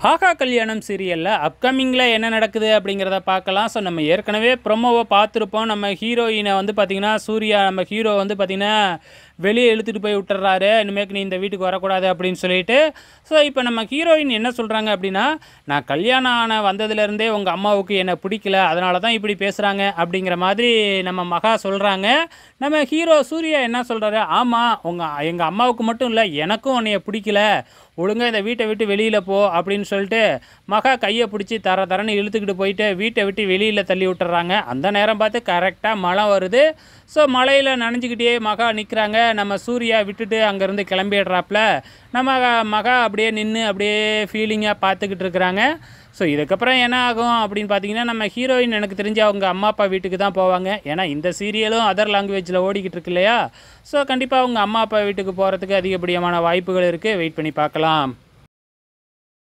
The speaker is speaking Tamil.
ஆஹா கல்யாணம் சீரியலில் அப்கமிங்கில் என்ன நடக்குது அப்படிங்கிறத பார்க்கலாம். ஸோ நம்ம ஏற்கனவே ப்ரொமோவை பார்த்துருப்போம். நம்ம ஹீரோயினை வந்து பார்த்திங்கன்னா சூர்யா நம்ம ஹீரோ வந்து பார்த்திங்கன்னா வெளியே இழுத்துட்டு போய் விட்டுறாரு. இனிமேக்கு நீ இந்த வீட்டுக்கு வரக்கூடாது அப்படின்னு சொல்லிட்டு. ஸோ இப்போ நம்ம ஹீரோயின் என்ன சொல்கிறாங்க அப்படின்னா, நான் கல்யாணம் ஆன வந்ததுலேருந்தே உங்கள் அம்மாவுக்கு என்னை பிடிக்கல, அதனால தான் இப்படி பேசுகிறாங்க அப்படிங்கிற மாதிரி நம்ம மகா சொல்கிறாங்க. நம்ம ஹீரோ சூர்யா என்ன சொல்கிறாரு, ஆமாம் எங்கள் அம்மாவுக்கு மட்டும் இல்லை எனக்கும் உன்னைய பிடிக்கல, ஒழுங்காக இந்த வீட்டை விட்டு வெளியில் போ அப்படின்னு சொல்லிட்டு மகா கையை பிடிச்சி தரன்னு இழுத்துக்கிட்டு போயிட்டு வீட்டை விட்டு வெளியில் தள்ளி விட்டுறாங்க. அந்த நேரம் பார்த்து கரெக்டாக மழை வருது. ஸோ மழையில் நனைஞ்சிக்கிட்டே மகா நிற்கிறாங்க. நம்ம சூர்யா விட்டுட்டு அங்கேருந்து கிளம்பிடுறாப்புல. நம்ம மகா அப்படியே நின்று அப்படியே ஃபீலிங்காக பார்த்துக்கிட்டு இருக்கிறாங்க. ஸோ இதுக்கப்புறம் என்ன ஆகும் அப்படின்னு பார்த்தீங்கன்னா, நம்ம ஹீரோயின் எனக்கு தெரிஞ்சு அவங்க அம்மா அப்பா வீட்டுக்கு தான் போவாங்க. ஏன்னா இந்த சீரியலும் அதர் லாங்குவேஜில் ஓடிக்கிட்டு இருக்கு இல்லையா. ஸோ கண்டிப்பாக அவங்க அம்மா அப்பா வீட்டுக்கு போகிறதுக்கு அதிகப்படியான வாய்ப்புகள் இருக்குது. வெயிட் பண்ணி பார்க்கலாம்.